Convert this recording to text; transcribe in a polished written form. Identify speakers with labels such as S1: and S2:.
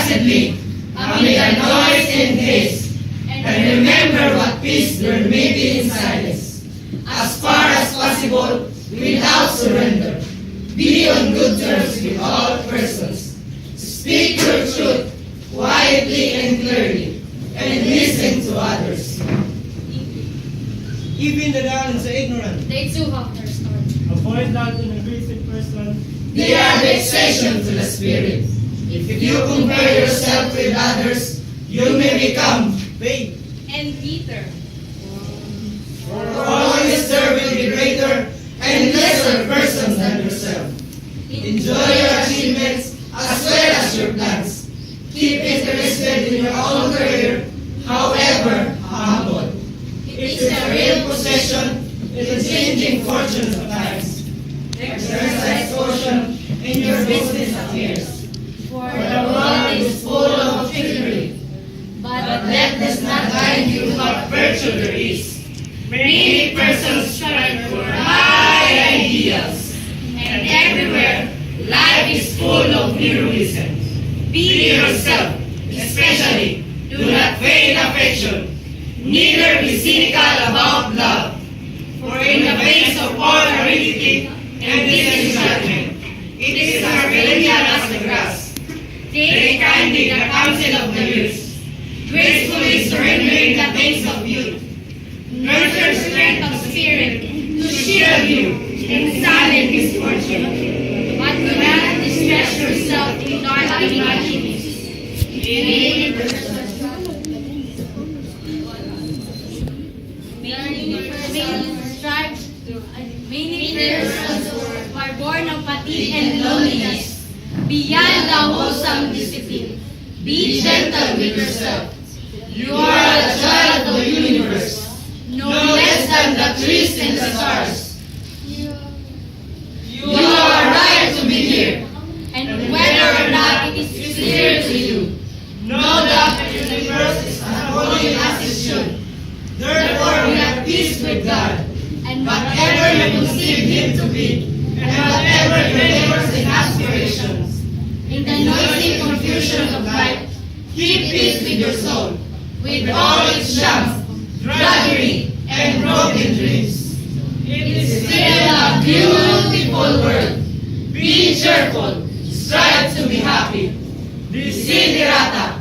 S1: placidly amid the noise and haste, and remember what peace there may be in silence. As far as possible, without surrender, be on good terms with all persons. Speak your truth quietly and clearly, and listen to others.
S2: Even the down and the ignorant.
S3: They too have their story.
S4: Avoid that in a aggressive person.
S1: They are the exception to the Spirit. If you compare yourself with others, you may become
S2: Vain.
S3: And bitter.
S1: for always there will be greater and lesser persons than yourself. Enjoy your achievements as well as your plans. Keep interested in your own career, however humble. It is a real possession in the changing fortunes of lives. Exercise caution in your business affairs.
S3: For
S1: For the world is full of trickery, but let this not guide you what virtue there is. Many persons strive for high ideals, and everywhere life is full of heroism. Be yourself, especially do not feign affection, neither be cynical about love. For in the face of all aridity and disenchantment, it is as brilliant as the grass. Take kindly the counsel of the youth, gracefully surrendering the things of youth. Nurture strength of spirit to shield you in silent misfortune.
S3: but do not distress yourself in dark imaginations.
S1: Many
S3: Many persons are born of fatigue and loneliness, beyond the wholesome discipline.
S1: Be gentle with yourself. You are a child of the universe, no less than the trees and the stars. You are right to be here,
S3: And whether or not it is
S1: clear to you. Know that the universe is unfolding as it should. Therefore, we have peace with God.
S3: and
S1: Whatever you conceive Him to be, and whatever your labors and aspirations,
S3: in the noisy
S1: confusion of life, keep peace with your soul, with all its shams, drudgery, and broken dreams. It is still a beautiful world. Be cheerful, strive to be happy. Desiderata,